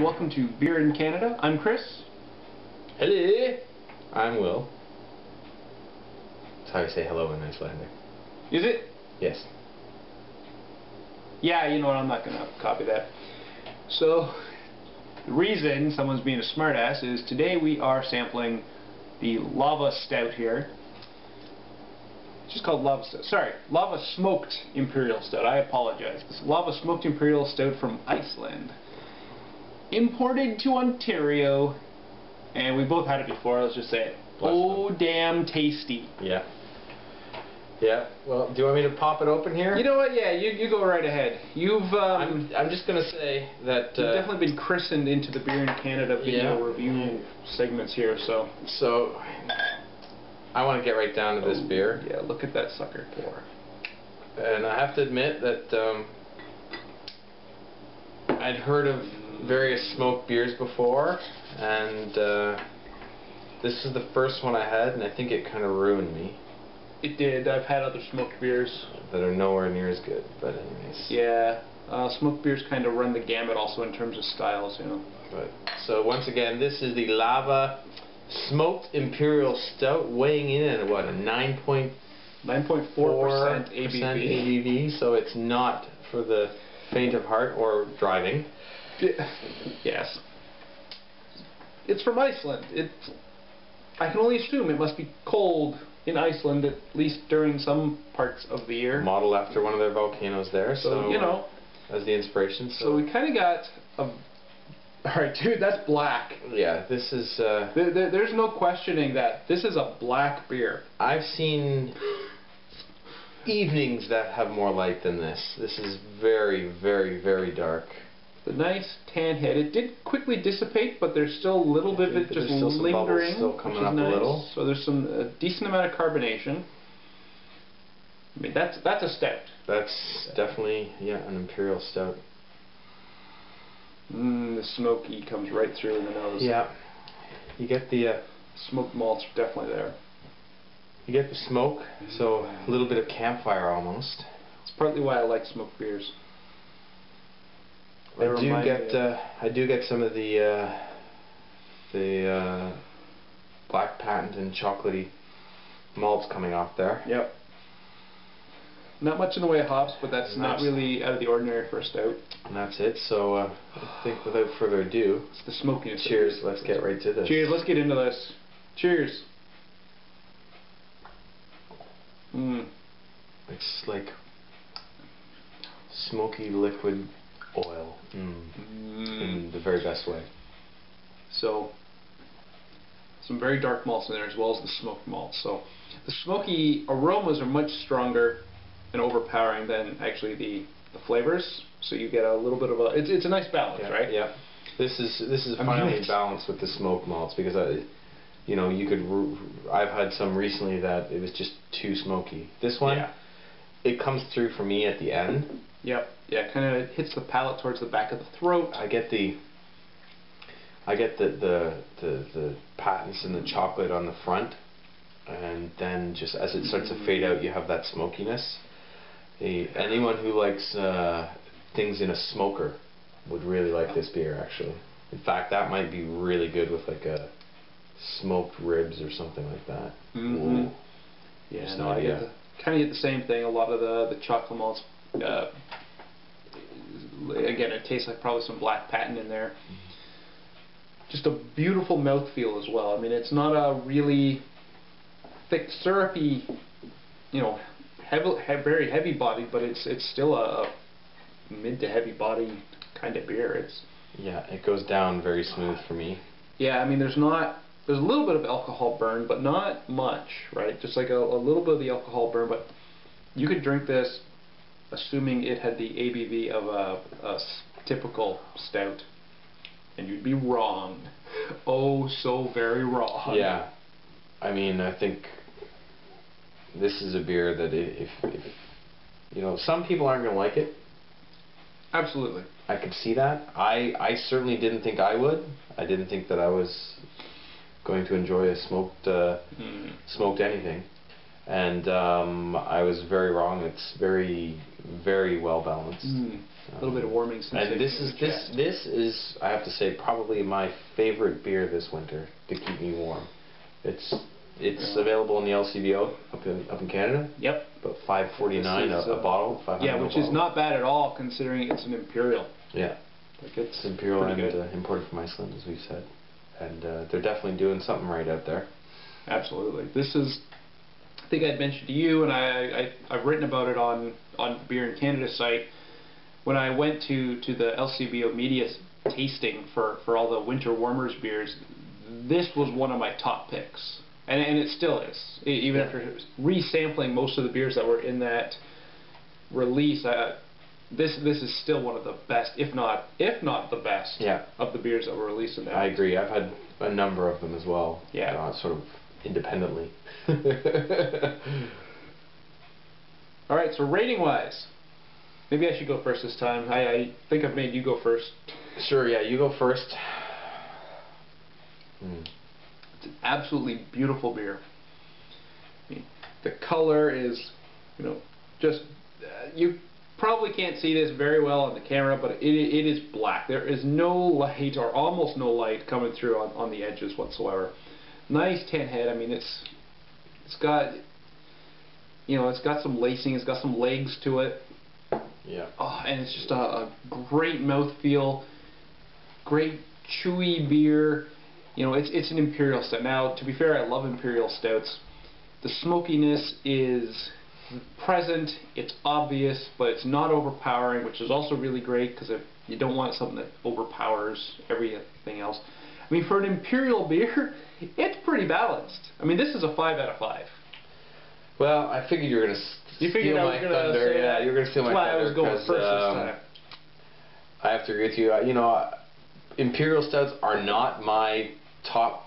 welcome to Beer in Canada. I'm Chris. Hello. I'm Will. That's how you say hello in Icelandic. Is it? Yes. Yeah, you know what, I'm not going to copy that. So, the reason someone's being a smartass is today we are sampling the Lava Stout here. It's just called Lava Stout. Sorry, Lava Smoked Imperial Stout. I apologize. It's Lava Smoked Imperial Stout from Iceland. Imported to Ontario, and we both had it before, let's just say it. Oh, damn tasty. Yeah. Yeah, well, do you want me to pop it open here? You know what, yeah, you go right ahead. I'm just going to say that... you've definitely been christened into the Beer in Canada video review segments here, so... So, I want to get right down to this beer. Yeah, look at that sucker pour. And I have to admit that I'd heard of various smoked beers before, and this is the first one I had, and I think it kind of ruined me. It did. I've had other smoked beers that are nowhere near as good, but anyways. Yeah, smoked beers kind of run the gamut also in terms of styles, you know. But so once again, this is the Lava Smoked Imperial Stout, weighing in at what, a 9.4% ABV. So it's not for the faint of heart or driving. Yes. It's from Iceland. I can only assume it must be cold in Iceland, at least during some parts of the year. Modeled after one of their volcanoes there, so you know, as the inspiration. So we kind of got a... Alright, dude, that's black. Yeah, this is... there's no questioning that. This is a black beer. I've seen evenings that have more light than this. This is very, very, very dark. The nice tan head. It did quickly dissipate, but there's still a little bit of it just lingering, still coming up nice. A little. So there's a decent amount of carbonation. I mean, that's a stout. That's definitely, yeah, an Imperial Stout. The smoky comes right through in the nose. Yeah, you get the smoked malts definitely there. You get the smoke, so a little bit of campfire almost. It's partly why I like smoked beers. I do get some of the black patent and chocolatey malts coming off there. Yep. Not much in the way of hops, but that's not really out of the ordinary for a stout. And that's it. So I think without further ado, it's the smokiness. Cheers. Let's get right to this. Cheers. Let's get into this. Cheers. It's like smoky liquid oil in the very best way. So some very dark malts in there as well as the smoked malts. So the smoky aromas are much stronger and overpowering than actually the flavors. So you get a little bit of a it's a nice balance, right? Yeah. This is finally balanced with the smoked malts, because you know, I've had some recently that it was just too smoky. This one, it comes through for me at the end. Yep. Yeah, kind of hits the palate towards the back of the throat. I get the patents and the chocolate on the front, and then just as it starts to fade out, you have that smokiness. Anyone who likes things in a smoker would really like this beer, actually. In fact, that might be really good with like a smoked ribs or something like that. Yeah, no, I kind of get the same thing. A lot of the chocolate malts. Again, it tastes like probably some black patent in there. Just a beautiful mouthfeel as well. I mean, it's not a really thick, syrupy, you know, very heavy bodied, but it's still a mid to heavy body kind of beer. Yeah, it goes down very smooth for me. Yeah, I mean, there's a little bit of alcohol burn, but not much, right? Just like a little bit of the alcohol burn, but you could drink this assuming it had the ABV of a typical stout, and you'd be wrong. Oh, so very wrong. Yeah, I mean, I think this is a beer that if you know, some people aren't going to like it. Absolutely. I could see that. I certainly didn't think I would. I didn't think that I was going to enjoy a smoked anything. And I was very wrong. It's very, very well balanced. A little bit of warming sensation. And this is I have to say probably my favorite beer this winter to keep me warm. It's available in the LCBO up in Canada. Yep. About $5.49 a bottle. Yeah, which is not bad at all considering it's an Imperial. Yeah. Like it's Imperial and imported from Iceland, as we've said, and they're definitely doing something right out there. Absolutely. This is, I think I'd mentioned to you, and I've written about it on the Beer in Canada site. When I went to the LCBO media tasting for all the winter warmers beers, this was one of my top picks, and it still is. Even after resampling most of the beers that were in that release, this is still one of the best, if not the best, of the beers that were released in that. I agree. I've had a number of them as well. Yeah. Sort of independently. All right. So rating wise, maybe I should go first this time. I think I've made you go first. Sure. Yeah. You go first. It's an absolutely beautiful beer. I mean, the color is, just you probably can't see this very well on the camera, but it is black. There is no light, or almost no light, coming through on the edges whatsoever. Nice tin head. I mean, it's got it's got some lacing. It's got some legs to it. Yeah. Oh, and it's just a great mouthfeel. Great chewy beer. It's an Imperial Stout. Now, to be fair, I love Imperial Stouts. The smokiness is present, it's obvious, but it's not overpowering, which is also really great because if you don't want something that overpowers everything else. I mean, for an Imperial beer, it's pretty balanced. I mean, this is a 5 out of 5. Well, I figured you were going to steal my thunder. Yeah, you were going to steal my thunder. That's why I was going first this time. I have to agree with you. Imperial Stouts are not my top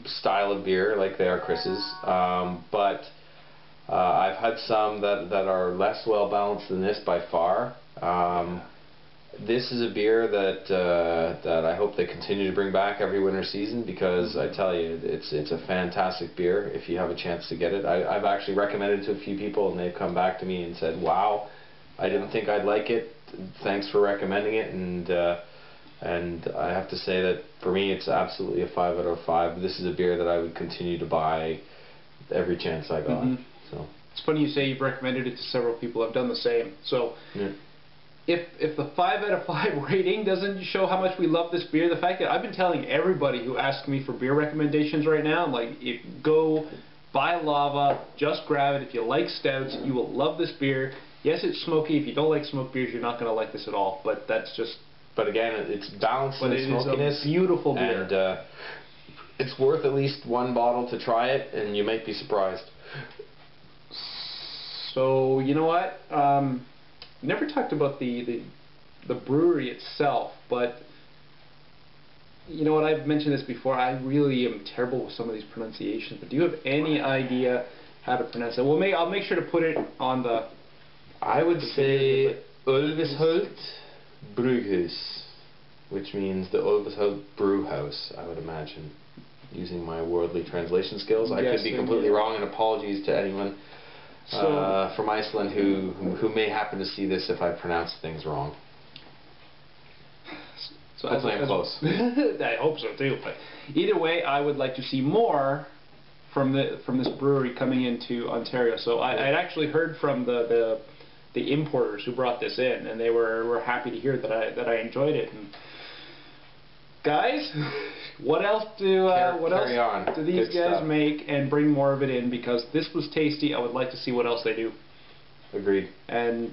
style of beer like they are Chris's, but I've had some that are less well balanced than this by far. This is a beer that I hope they continue to bring back every winter season, because I tell you, it's a fantastic beer if you have a chance to get it. I've actually recommended it to a few people, and they've come back to me and said, "Wow, I didn't think I'd like it. Thanks for recommending it." And I have to say that for me, it's absolutely a 5 out of 5. This is a beer that I would continue to buy every chance I got. So it's funny you say you've recommended it to several people. I've done the same. So if the 5 out of 5 rating doesn't show how much we love this beer, the fact that I've been telling everybody who asks me for beer recommendations right now, I'm like, go buy Lava, just grab it. If you like stouts, you will love this beer. Yes, it's smoky. If you don't like smoked beers, you're not going to like this at all. But that's just. But again, it's balanced in its smokiness. It's a beautiful beer. And it's worth at least one bottle to try it, and you might be surprised. So, you know what? Never talked about the brewery itself, but you know what? I've mentioned this before. I really am terrible with some of these pronunciations, but do you have any idea how to pronounce it? Well, I'll make sure to put it on the... I would say Ölvisholt Brugghús, which means the Ölvisholt Brewhouse, I would imagine, using my worldly translation skills. I could be completely wrong, and apologies to anyone from Iceland who may happen to see this if I pronounce things wrong. So hopefully I'm close. I hope so too. But either way, I would like to see more from this brewery coming into Ontario. So I'd actually heard from the importers who brought this in, and they were happy to hear that I enjoyed it. And guys, what else do these guys make and bring more of it in? Because this was tasty. I would like to see what else they do. Agreed. And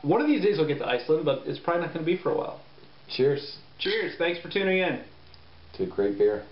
one of these days I'll get to Iceland, but it's probably not going to be for a while. Cheers. Cheers. Thanks for tuning in. To a great beer.